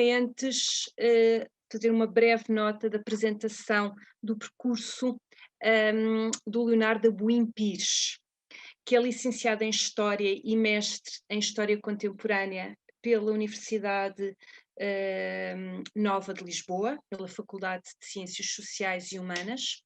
sem antes fazer uma breve nota da apresentação do percurso do Leonardo Abuim Pires, que é licenciado em História e mestre em História Contemporânea pela Universidade Nova de Lisboa, pela Faculdade de Ciências Sociais e Humanas.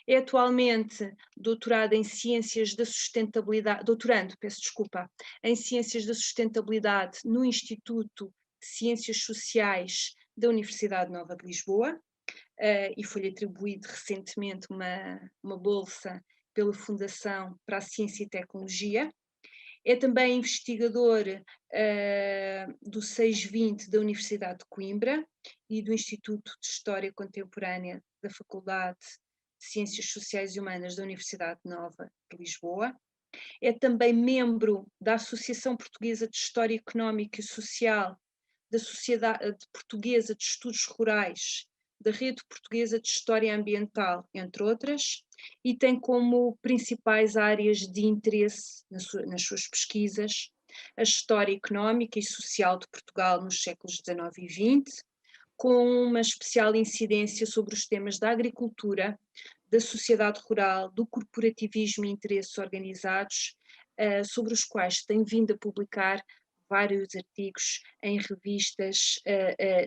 É atualmente doutorando, em Ciências da Sustentabilidade no Instituto de Ciências Sociais da Universidade Nova de Lisboa, e foi-lhe atribuído recentemente uma bolsa pela Fundação para a Ciência e Tecnologia. É também investigador do 620 da Universidade de Coimbra e do Instituto de História Contemporânea da Faculdade de Ciências Sociais e Humanas da Universidade Nova de Lisboa. É também membro da Associação Portuguesa de História Económica e Social, da Sociedade Portuguesa de Estudos Rurais, da Rede Portuguesa de História Ambiental, entre outras, e tem como principais áreas de interesse nas suas pesquisas a história económica e social de Portugal nos séculos XIX e XX, com uma especial incidência sobre os temas da agricultura, da sociedade rural, do corporativismo e interesses organizados, sobre os quais tem vindo a publicar vários artigos em revistas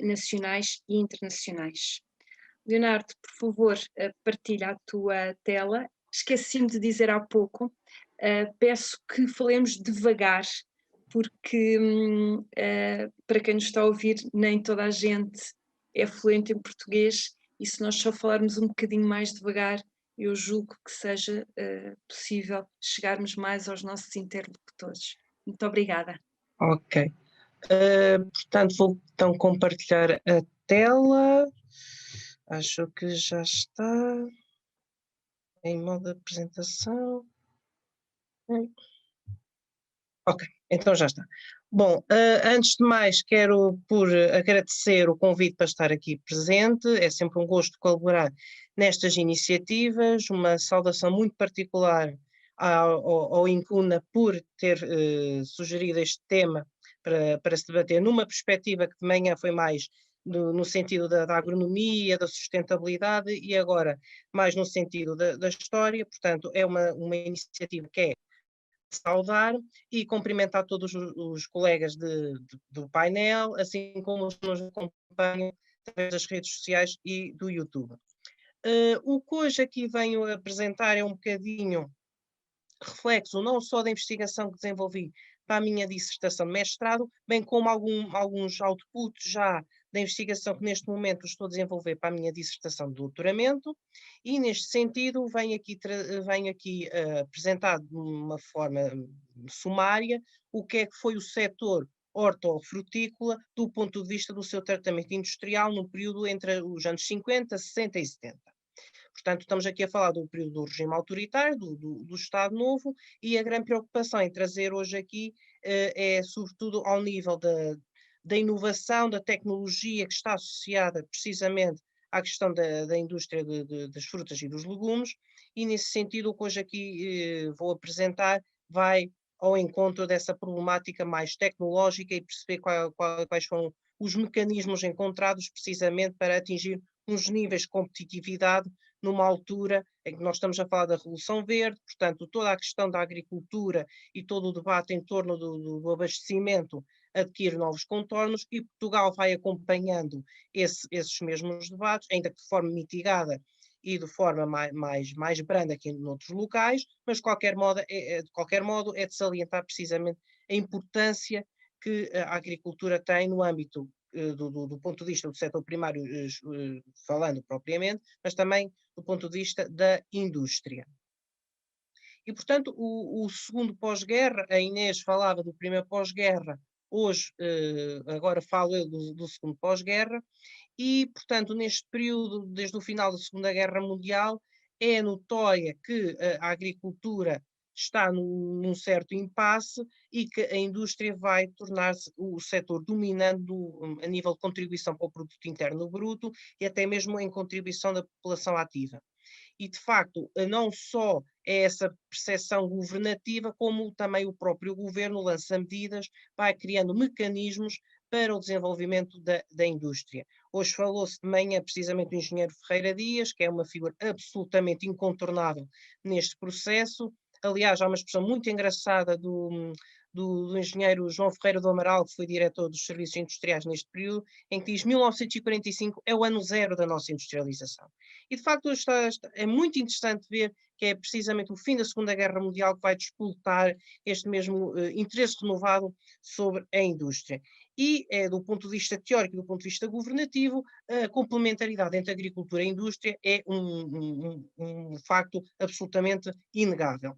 nacionais e internacionais. Leonardo, por favor, partilha a tua tela. Esqueci-me de dizer há pouco, peço que falemos devagar, porque para quem nos está a ouvir, nem toda a gente é fluente em português, e se nós só falarmos um bocadinho mais devagar, eu julgo que seja possível chegarmos mais aos nossos interlocutores. Muito obrigada. Ok. Portanto, vou então compartilhar a tela. Acho que já está em modo de apresentação. Ok, então já está. Bom, antes de mais quero agradecer o convite para estar aqui presente. É sempre um gosto colaborar nestas iniciativas. Uma saudação muito particular ao Incuna por ter sugerido este tema para se debater numa perspectiva que de manhã foi mais no sentido da agronomia, da sustentabilidade, e agora mais no sentido da história. Portanto, é uma iniciativa que é saudar e cumprimentar todos os colegas do painel, assim como os que nos acompanham através das redes sociais e do YouTube. O que hoje aqui venho apresentar é um bocadinho reflexo não só da investigação que desenvolvi para a minha dissertação de mestrado, bem como alguns outputs já da investigação que neste momento estou a desenvolver para a minha dissertação de doutoramento, e neste sentido venho aqui apresentar de uma forma sumária o que é que foi o setor hortofrutícola do ponto de vista do seu tratamento industrial no período entre os anos 50, 60 e 70. Portanto, estamos aqui a falar do período do regime autoritário, do Estado Novo, e a grande preocupação em trazer hoje aqui é sobretudo ao nível da inovação, da tecnologia que está associada precisamente à questão da indústria das frutas e dos legumes, e nesse sentido o que hoje aqui vou apresentar vai ao encontro dessa problemática mais tecnológica e perceber quais foram os mecanismos encontrados precisamente para atingir uns níveis de competitividade numa altura em que nós estamos a falar da Revolução Verde. Portanto, toda a questão da agricultura e todo o debate em torno do abastecimento adquire novos contornos, e Portugal vai acompanhando esses mesmos debates, ainda que de forma mitigada e de forma mais branda que em outros locais, mas de qualquer modo é de salientar precisamente a importância que a agricultura tem no âmbito do ponto de vista do setor primário, falando propriamente, mas também do ponto de vista da indústria. E, portanto, o segundo pós-guerra, a Inês falava do primeiro pós-guerra, hoje, agora falo eu do segundo pós-guerra, e, portanto, neste período, desde o final da Segunda Guerra Mundial, é notória que a agricultura está num certo impasse e que a indústria vai tornar-se o setor dominante a nível de contribuição para o produto interno bruto e até mesmo em contribuição da população ativa. E, de facto, não só é essa percepção governativa, como também o próprio governo lança medidas, vai criando mecanismos para o desenvolvimento da indústria. Hoje falou-se de manhã precisamente do engenheiro Ferreira Dias, que é uma figura absolutamente incontornável neste processo. Aliás, há uma expressão muito engraçada do engenheiro João Ferreira do Amaral, que foi diretor dos serviços industriais neste período, em que diz 1945 é o ano zero da nossa industrialização. E, de facto, é muito interessante ver que é precisamente o fim da Segunda Guerra Mundial que vai despoltar este mesmo interesse renovado sobre a indústria. E, do ponto de vista teórico e do ponto de vista governativo, a complementaridade entre a agricultura e a indústria é um facto absolutamente inegável.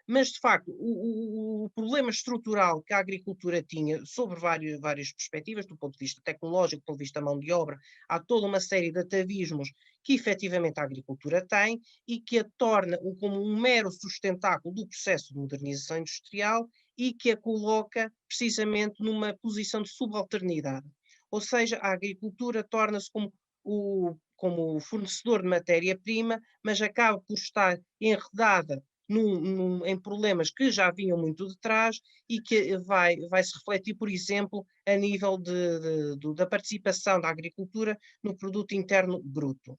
Mas, de facto, o problema estrutural que a agricultura tinha, sobre várias perspectivas, do ponto de vista tecnológico, do ponto de vista da mão de obra, há toda uma série de atavismos que efetivamente a agricultura tem e que a torna como um mero sustentáculo do processo de modernização industrial e que a coloca precisamente numa posição de subalternidade. Ou seja, a agricultura torna-se como fornecedor de matéria-prima, mas acaba por estar enredada em problemas que já vinham muito de trás e que vai se refletir, por exemplo, a nível da participação da agricultura no produto interno bruto.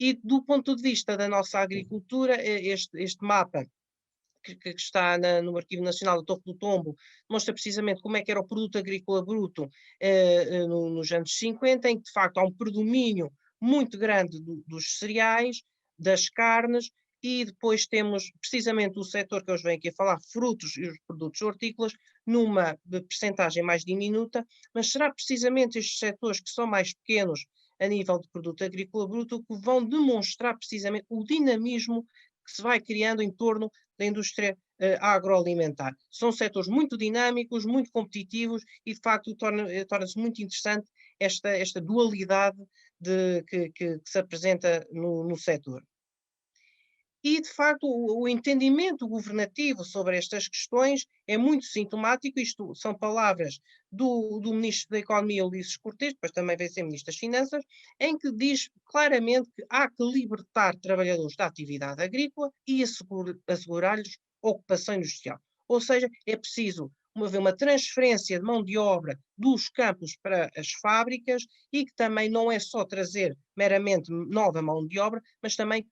E do ponto de vista da nossa agricultura, este mapa que está no Arquivo Nacional da Torre do Tombo, mostra precisamente como é que era o produto agrícola bruto nos anos 50, em que de facto há um predomínio muito grande dos cereais, das carnes, e depois temos precisamente o setor que hoje venho aqui a falar, frutos e os produtos hortícolas, numa percentagem mais diminuta, mas será precisamente estes setores que são mais pequenos a nível de produto agrícola bruto que vão demonstrar precisamente o dinamismo que se vai criando em torno da indústria agroalimentar. São setores muito dinâmicos, muito competitivos e, de facto, torna-se muito interessante esta dualidade que se apresenta no setor. E, de facto, o entendimento governativo sobre estas questões é muito sintomático. Isto são palavras do Ministro da Economia, Ulisses Cortes, depois também vai ser Ministro das Finanças, em que diz claramente que há que libertar trabalhadores da atividade agrícola e assegurar-lhes ocupação industrial. Ou seja, é preciso haver uma transferência de mão de obra dos campos para as fábricas e que também não é só trazer meramente nova mão de obra, mas também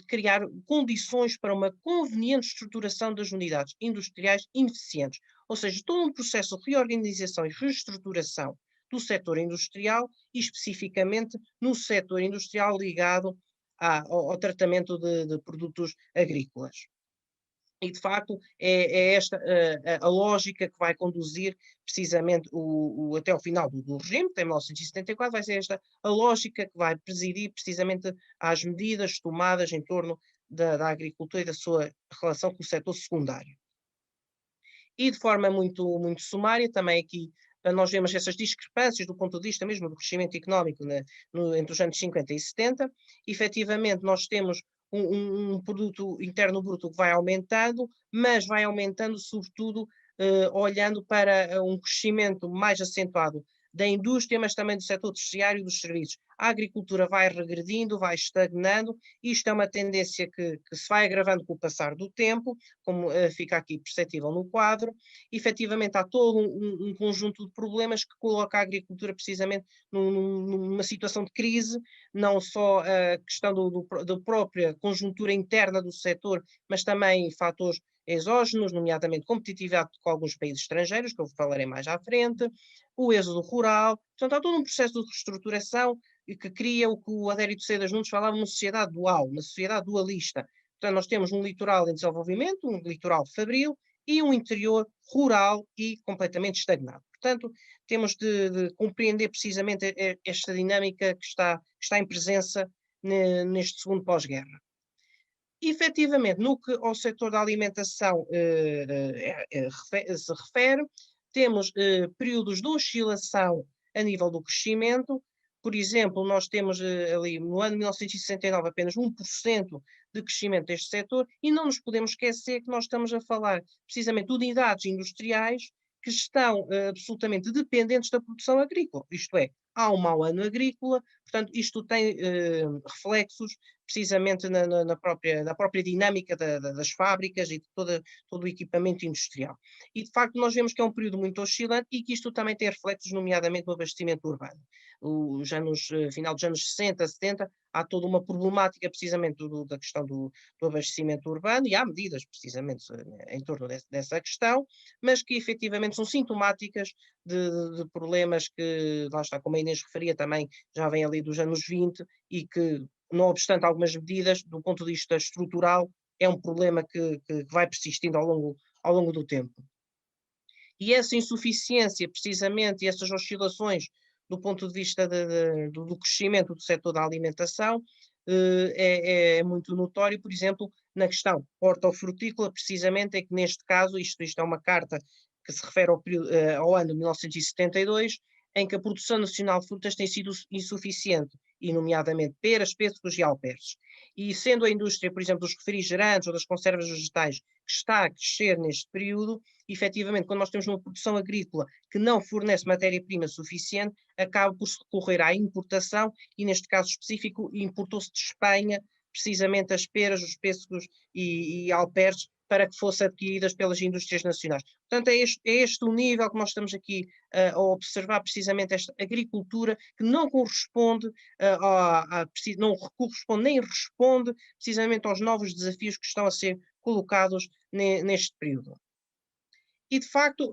criar condições para uma conveniente estruturação das unidades industriais ineficientes, ou seja, todo um processo de reorganização e reestruturação do setor industrial e especificamente no setor industrial ligado ao tratamento de produtos agrícolas. E, de facto, é esta a lógica que vai conduzir precisamente até ao final do regime, até 1974, vai ser esta a lógica que vai presidir precisamente às medidas tomadas em torno da agricultura e da sua relação com o setor secundário. E de forma muito sumária, também aqui, nós vemos essas discrepâncias do ponto de vista mesmo do crescimento económico entre os anos 50 e 70. Efetivamente, nós temos um produto interno bruto que vai aumentando, mas vai aumentando sobretudo olhando para um crescimento mais acentuado da indústria, mas também do setor terciário e dos serviços. A agricultura vai regredindo, vai estagnando, isto é uma tendência que se vai agravando com o passar do tempo, como fica aqui perceptível no quadro. Efetivamente, há todo um conjunto de problemas que coloca a agricultura precisamente numa situação de crise, não só a questão da própria conjuntura interna do setor, mas também fatores exógenos, nomeadamente competitividade com alguns países estrangeiros, que eu falarei mais à frente, o êxodo rural. Portanto, há todo um processo de reestruturação que cria o que o Adérito Cedas Nunes falava, uma sociedade dual, uma sociedade dualista. Portanto, nós temos um litoral em desenvolvimento, um litoral fabril, e um interior rural e completamente estagnado. Portanto, temos de compreender precisamente esta dinâmica que está em presença neste segundo pós-guerra. Efetivamente, no que ao setor da alimentação se refere, temos períodos de oscilação a nível do crescimento. Por exemplo, nós temos ali no ano de 1969 apenas 1% de crescimento deste setor e não nos podemos esquecer que nós estamos a falar precisamente de unidades industriais que estão absolutamente dependentes da produção agrícola. Isto é, há um mau ano agrícola, portanto, isto tem reflexos precisamente na própria dinâmica das fábricas e de todo o equipamento industrial. E, de facto, nós vemos que é um período muito oscilante e que isto também tem reflexos, nomeadamente no abastecimento urbano. Final dos anos 60, 70, há toda uma problemática precisamente da questão do abastecimento urbano e há medidas precisamente em torno dessa questão, mas que efetivamente são sintomáticas de problemas que, lá está, como a Inês referia também, já vem ali dos anos 20 e que, não obstante algumas medidas, do ponto de vista estrutural, é um problema que vai persistindo ao longo do tempo. E essa insuficiência, precisamente, e essas oscilações do ponto de vista do crescimento do setor da alimentação, é muito notório, por exemplo, na questão hortofrutícola, precisamente, é que neste caso, isto é uma carta que se refere ao ano de 1972, em que a produção nacional de frutas tem sido insuficiente, e nomeadamente peras, pêssegos e alperces. E sendo a indústria, por exemplo, dos refrigerantes ou das conservas vegetais, que está a crescer neste período, efetivamente, quando nós temos uma produção agrícola que não fornece matéria-prima suficiente, acaba por se recorrer à importação e, neste caso específico, importou-se de Espanha precisamente as peras, os pêssegos e alperces para que fossem adquiridas pelas indústrias nacionais. Portanto, é este o nível que nós estamos aqui a observar, precisamente esta agricultura que não corresponde, não corresponde nem responde precisamente aos novos desafios que estão a ser colocados neste período. E, de facto,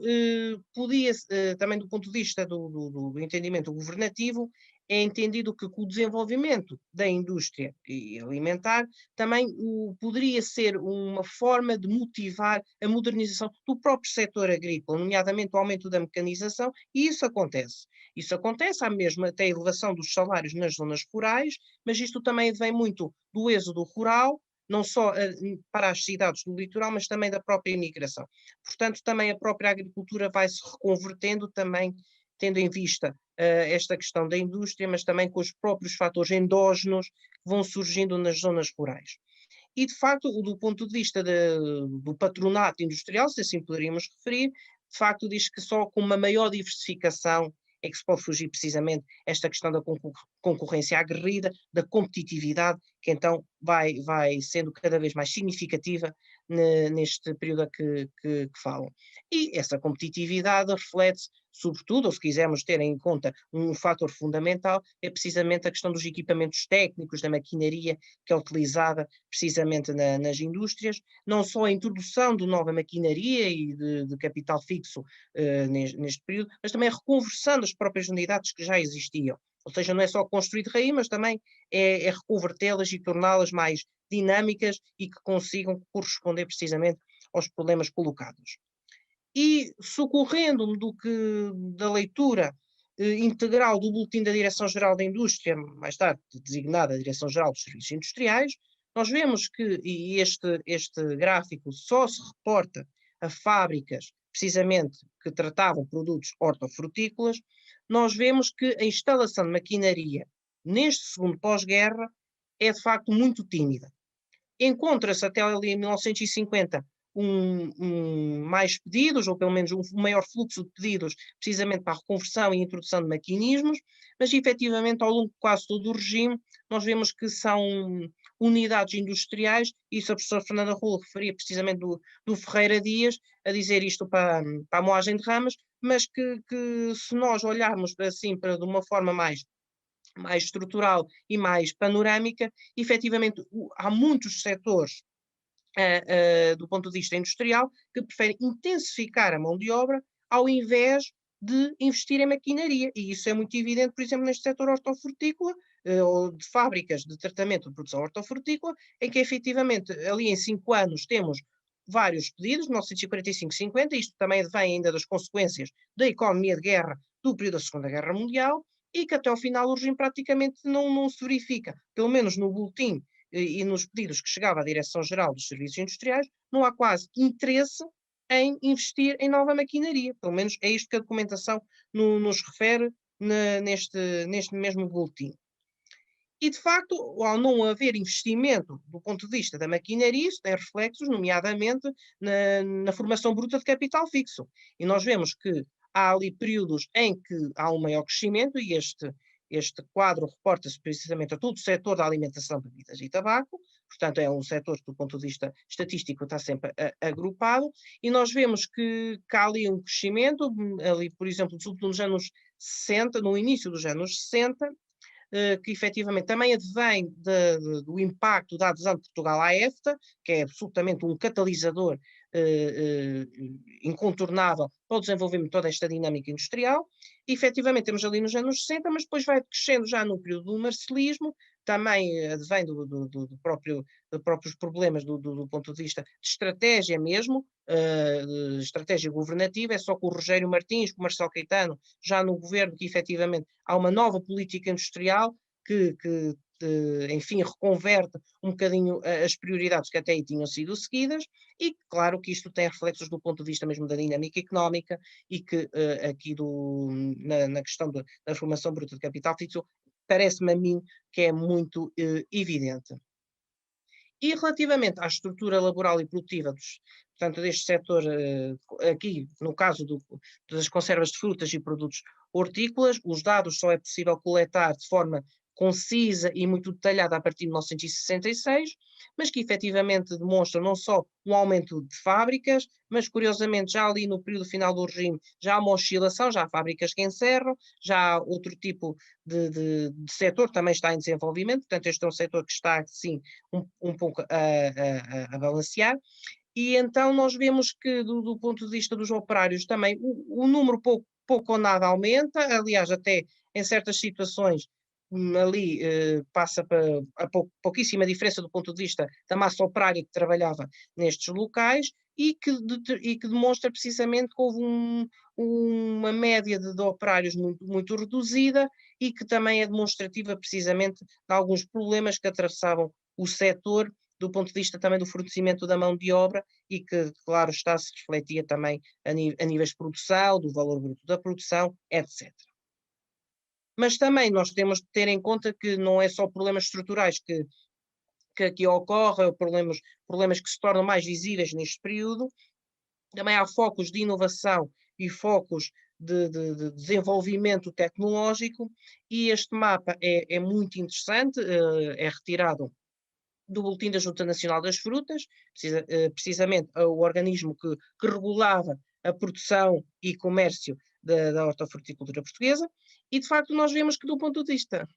também do ponto de vista do entendimento governativo, é entendido que com o desenvolvimento da indústria alimentar, também poderia ser uma forma de motivar a modernização do próprio setor agrícola, nomeadamente o aumento da mecanização, e isso acontece. Isso acontece, há mesmo até a elevação dos salários nas zonas rurais, mas isto também vem muito do êxodo rural, não só para as cidades do litoral, mas também da própria imigração. Portanto, também a própria agricultura vai se reconvertendo, também tendo em vista esta questão da indústria, mas também com os próprios fatores endógenos que vão surgindo nas zonas rurais. E, de facto, do ponto de vista do patronato industrial, se assim poderíamos referir, de facto diz que só com uma maior diversificação é que se pode fugir precisamente esta questão da concorrência aguerrida, da competitividade, que então vai sendo cada vez mais significativa neste período a que falam. E essa competitividade reflete-se, sobretudo, ou se quisermos ter em conta um fator fundamental, é precisamente a questão dos equipamentos técnicos, da maquinaria que é utilizada precisamente nas indústrias, não só a introdução de nova maquinaria e de capital fixo neste período, mas também a reconversão das próprias unidades que já existiam. Ou seja, não é só construir de raiz, mas também é reconvertê-las e torná-las mais dinâmicas e que consigam corresponder precisamente aos problemas colocados. E socorrendo-me da leitura integral do Boletim da Direção-Geral da Indústria, mais tarde designada Direção-Geral dos Serviços Industriais, nós vemos que, e este gráfico só se reporta a fábricas, precisamente, que tratavam produtos hortofrutícolas, nós vemos que a instalação de maquinaria neste segundo pós-guerra é de facto muito tímida. Encontra-se até ali em 1950 mais pedidos, ou pelo menos um maior fluxo de pedidos, precisamente para a reconversão e introdução de maquinismos, mas efetivamente ao longo de quase todo o regime nós vemos que são unidades industriais, e isso a professora Fernanda Rola referia precisamente do Ferreira Dias, a dizer isto para a moagem de ramas, mas que se nós olharmos assim de uma forma mais estrutural e mais panorâmica, efetivamente há muitos setores do ponto de vista industrial que preferem intensificar a mão de obra ao invés de investir em maquinaria, e isso é muito evidente, por exemplo, neste setor hortofrutícola, ou de fábricas de tratamento de produção hortofrutícola, em que efetivamente ali em 5 anos temos vários pedidos, 1945-50, isto também vem ainda das consequências da economia de guerra do período da Segunda Guerra Mundial, e que até ao final o regime praticamente não se verifica, pelo menos no boletim e nos pedidos que chegava à Direção-Geral dos Serviços Industriais, não há quase interesse em investir em nova maquinaria. Pelo menos é isto que a documentação nos refere neste mesmo boletim. E, de facto, ao não haver investimento do ponto de vista da maquinaria, isso tem reflexos, nomeadamente, na formação bruta de capital fixo. E nós vemos que há ali períodos em que há um maior crescimento, e este quadro reporta-se precisamente a todo o setor da alimentação, bebidas e tabaco, portanto é um setor que do ponto de vista estatístico está sempre agrupado, e nós vemos que há ali um crescimento, ali por exemplo nos anos 60, no início dos anos 60, que efetivamente também advém do impacto da adesão de Portugal à EFTA, que é absolutamente um catalisador incontornável para o desenvolvimento de toda esta dinâmica industrial. E, efetivamente temos ali nos anos 60, mas depois vai crescendo já no período do marcelismo, também advém do próprios problemas do ponto de vista de estratégia mesmo, de estratégia governativa. É só com o Rogério Martins, com o Marcelo Caetano, já no governo, que efetivamente há uma nova política industrial que enfim, reconverte um bocadinho as prioridades que até aí tinham sido seguidas, e claro que isto tem reflexos do ponto de vista mesmo da dinâmica económica, e que aqui na questão da formação bruta de capital fixo, parece-me a mim que é muito evidente. E relativamente à estrutura laboral e produtiva portanto, deste setor, aqui no caso das conservas de frutas e produtos hortícolas, os dados só é possível coletar de forma concisa e muito detalhada a partir de 1966, mas que efetivamente demonstram não só um aumento de fábricas, mas curiosamente já ali no período final do regime já há uma oscilação, já há fábricas que encerram, já há outro tipo de setor que também está em desenvolvimento, portanto este é um setor que está sim um pouco a balancear. E então nós vemos que do ponto de vista dos operários também o número pouco ou nada aumenta, aliás até em certas situações ali passa para pouquíssima diferença do ponto de vista da massa operária que trabalhava nestes locais, e que demonstra precisamente que houve uma média de operários muito reduzida, e que também é demonstrativa precisamente de alguns problemas que atravessavam o setor do ponto de vista também do fornecimento da mão de obra, e que, claro está, se refletia também a níveis de produção, do valor bruto da produção, etc. Mas também nós temos de ter em conta que não é só problemas estruturais que aqui ocorrem, ou problemas que se tornam mais visíveis neste período, também há focos de inovação e focos de desenvolvimento tecnológico, e este mapa é muito interessante, é retirado do Boletim da Junta Nacional das Frutas, precisamente o organismo que regulava a produção e comércio da hortofruticultura portuguesa, e de facto nós vemos que do ponto de vista,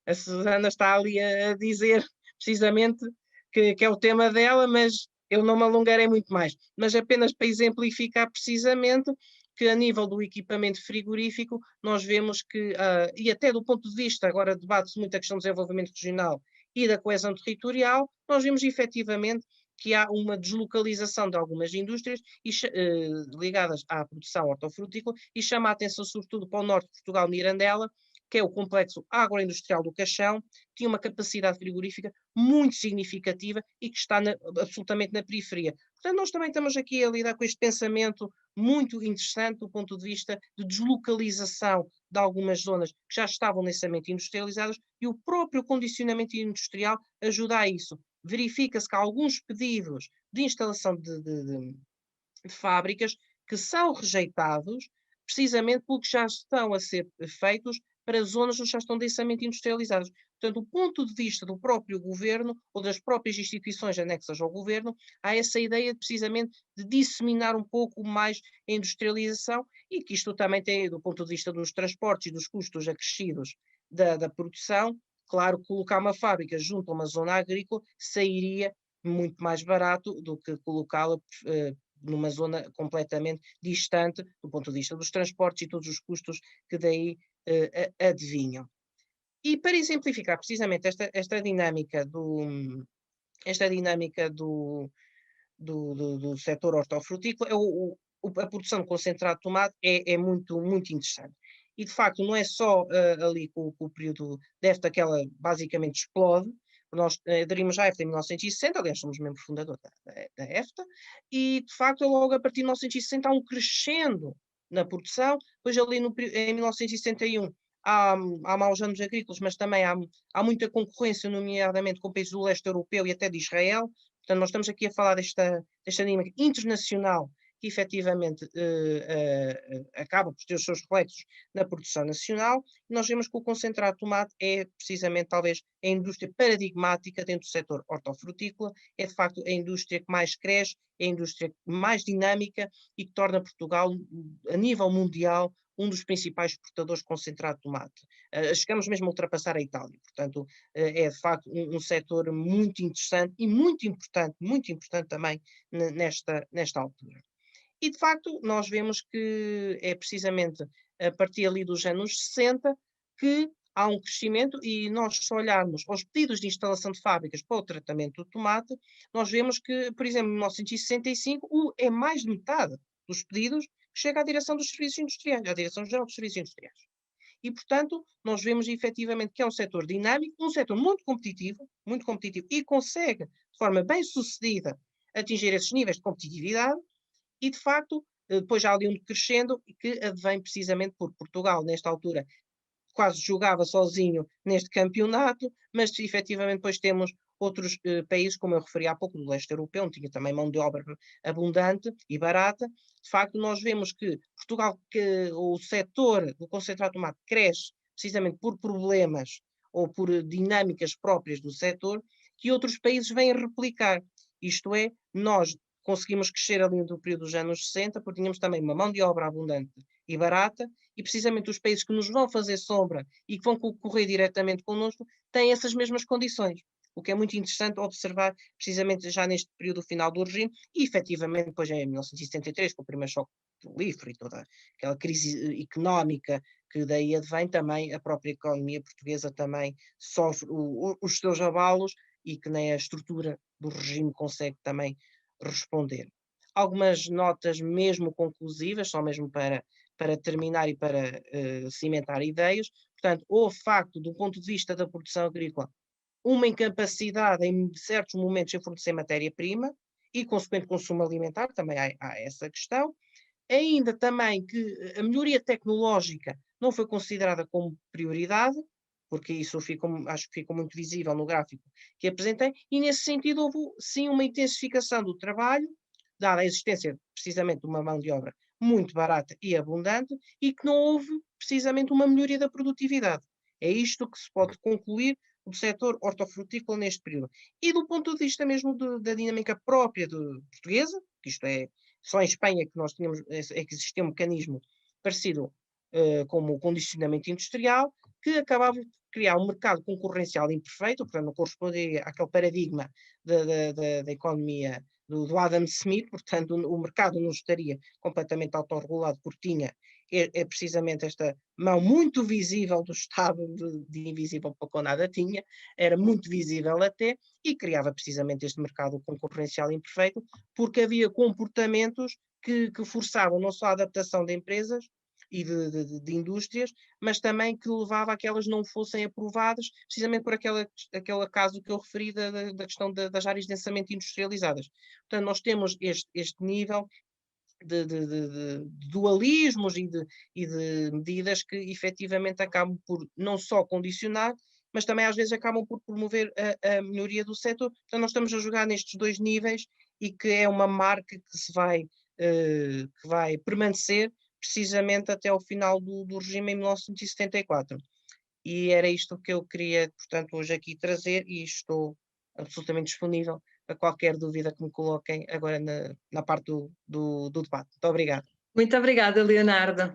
a Susana está ali a dizer precisamente que é o tema dela, mas eu não me alongarei muito mais, mas apenas para exemplificar precisamente que a nível do equipamento frigorífico nós vemos que, e até do ponto de vista, agora debate-se muito a questão do desenvolvimento regional e da coesão territorial, nós vemos efetivamente que há uma deslocalização de algumas indústrias ligadas à produção hortofrutícola, e chama a atenção sobretudo para o norte de Portugal, Mirandela, que é o complexo agroindustrial do Caixão, que tinha uma capacidade frigorífica muito significativa e que está absolutamente na periferia. Portanto, nós também estamos aqui a lidar com este pensamento muito interessante do ponto de vista de deslocalização de algumas zonas que já estavam densamente industrializadas, e o próprio condicionamento industrial ajuda a isso. Verifica-se que há alguns pedidos de instalação de fábricas que são rejeitados precisamente porque já estão a ser feitos para zonas que já estão densamente industrializadas. Portanto, do ponto de vista do próprio governo ou das próprias instituições anexas ao governo, há essa ideia precisamente de disseminar um pouco mais a industrialização, e que isto também tem, do ponto de vista dos transportes e dos custos acrescidos da produção, claro, colocar uma fábrica junto a uma zona agrícola sairia muito mais barato do que colocá-la numa zona completamente distante do ponto de vista dos transportes e todos os custos que daí adivinham. E para exemplificar precisamente esta dinâmica do setor hortofrutícola, a produção de concentrado de tomate é muito, muito interessante. E de facto não é só ali com o período de EFTA que ela basicamente explode. Nós aderimos à EFTA em 1960, aliás somos membro fundador da EFTA, e de facto logo a partir de 1960 há um crescendo na produção, depois ali em 1961 há maus anos agrícolas, mas também há muita concorrência, nomeadamente com países do leste europeu e até de Israel. Portanto, nós estamos aqui a falar desta dinâmica internacional que efetivamente acaba por ter os seus reflexos na produção nacional. Nós vemos que o concentrado de tomate é precisamente talvez a indústria paradigmática dentro do setor hortofrutícola, é de facto a indústria que mais cresce, é a indústria mais dinâmica e que torna Portugal, a nível mundial, um dos principais exportadores de concentrado de tomate. Chegamos mesmo a ultrapassar a Itália, portanto, é de facto um setor muito interessante e muito importante também nesta altura. E de facto nós vemos que é precisamente a partir ali dos anos 60 que há um crescimento e nós se olharmos aos pedidos de instalação de fábricas para o tratamento do tomate, nós vemos que, por exemplo, em 1965 é mais de metade dos pedidos que chega à direção dos serviços industriais, à Direção-Geral dos Serviços Industriais. E, portanto, nós vemos efetivamente que é um setor dinâmico, um setor muito competitivo e consegue, de forma bem sucedida, atingir esses níveis de competitividade e, de facto, depois há ali um crescendo que advém precisamente por Portugal, nesta altura, quase jogava sozinho neste campeonato, mas efetivamente depois temos outros países, como eu referi há pouco, do leste europeu, onde tinha também mão de obra abundante e barata. De facto, nós vemos que Portugal, que o setor do concentrado de tomate cresce precisamente por problemas ou por dinâmicas próprias do setor, que outros países vêm replicar. Isto é, nós conseguimos crescer ali no período dos anos 60, porque tínhamos também uma mão de obra abundante e barata, e precisamente os países que nos vão fazer sombra e que vão concorrer diretamente connosco têm essas mesmas condições. O que é muito interessante observar precisamente já neste período final do regime e efetivamente depois em 1973, com o primeiro choque petrolífero e toda aquela crise económica que daí advém, também a própria economia portuguesa também sofre os seus abalos e que nem a estrutura do regime consegue também responder. Algumas notas mesmo conclusivas, só mesmo para terminar e para cimentar ideias. Portanto, houve facto, do ponto de vista da produção agrícola, uma incapacidade em certos momentos em fornecer matéria-prima e consequente consumo alimentar, também há essa questão. Ainda também que a melhoria tecnológica não foi considerada como prioridade, porque isso acho que ficou muito visível no gráfico que apresentei, e nesse sentido houve sim uma intensificação do trabalho, dada a existência precisamente de uma mão de obra muito barata e abundante, e que não houve precisamente uma melhoria da produtividade. É isto que se pode concluir do setor hortofrutícola neste período. E do ponto de vista mesmo da dinâmica própria portuguesa, que isto é, só em Espanha que nós tínhamos, é que existia um mecanismo parecido como o condicionamento industrial, que acabava de criar um mercado concorrencial imperfeito, portanto não correspondia àquele paradigma da economia do Adam Smith, portanto o mercado não estaria completamente autorregulado porque tinha precisamente esta mão muito visível do Estado, de invisível pouco ou nada tinha, era muito visível até, e criava precisamente este mercado concorrencial imperfeito, porque havia comportamentos que forçavam não só a adaptação de empresas e de indústrias, mas também que levava a que elas não fossem aprovadas, precisamente por aquele caso que eu referi da questão das áreas densamente industrializadas. Portanto, nós temos este nível de dualismos e de medidas que efetivamente acabam por não só condicionar, mas também às vezes acabam por promover a melhoria do setor. Então nós estamos a jogar nestes dois níveis e que é uma marca que vai permanecer precisamente até ao final do regime em 1974. E era isto que eu queria, portanto, hoje aqui trazer e estou absolutamente disponível a qualquer dúvida que me coloquem agora na parte do debate. Muito obrigada. Muito obrigada, Leonardo.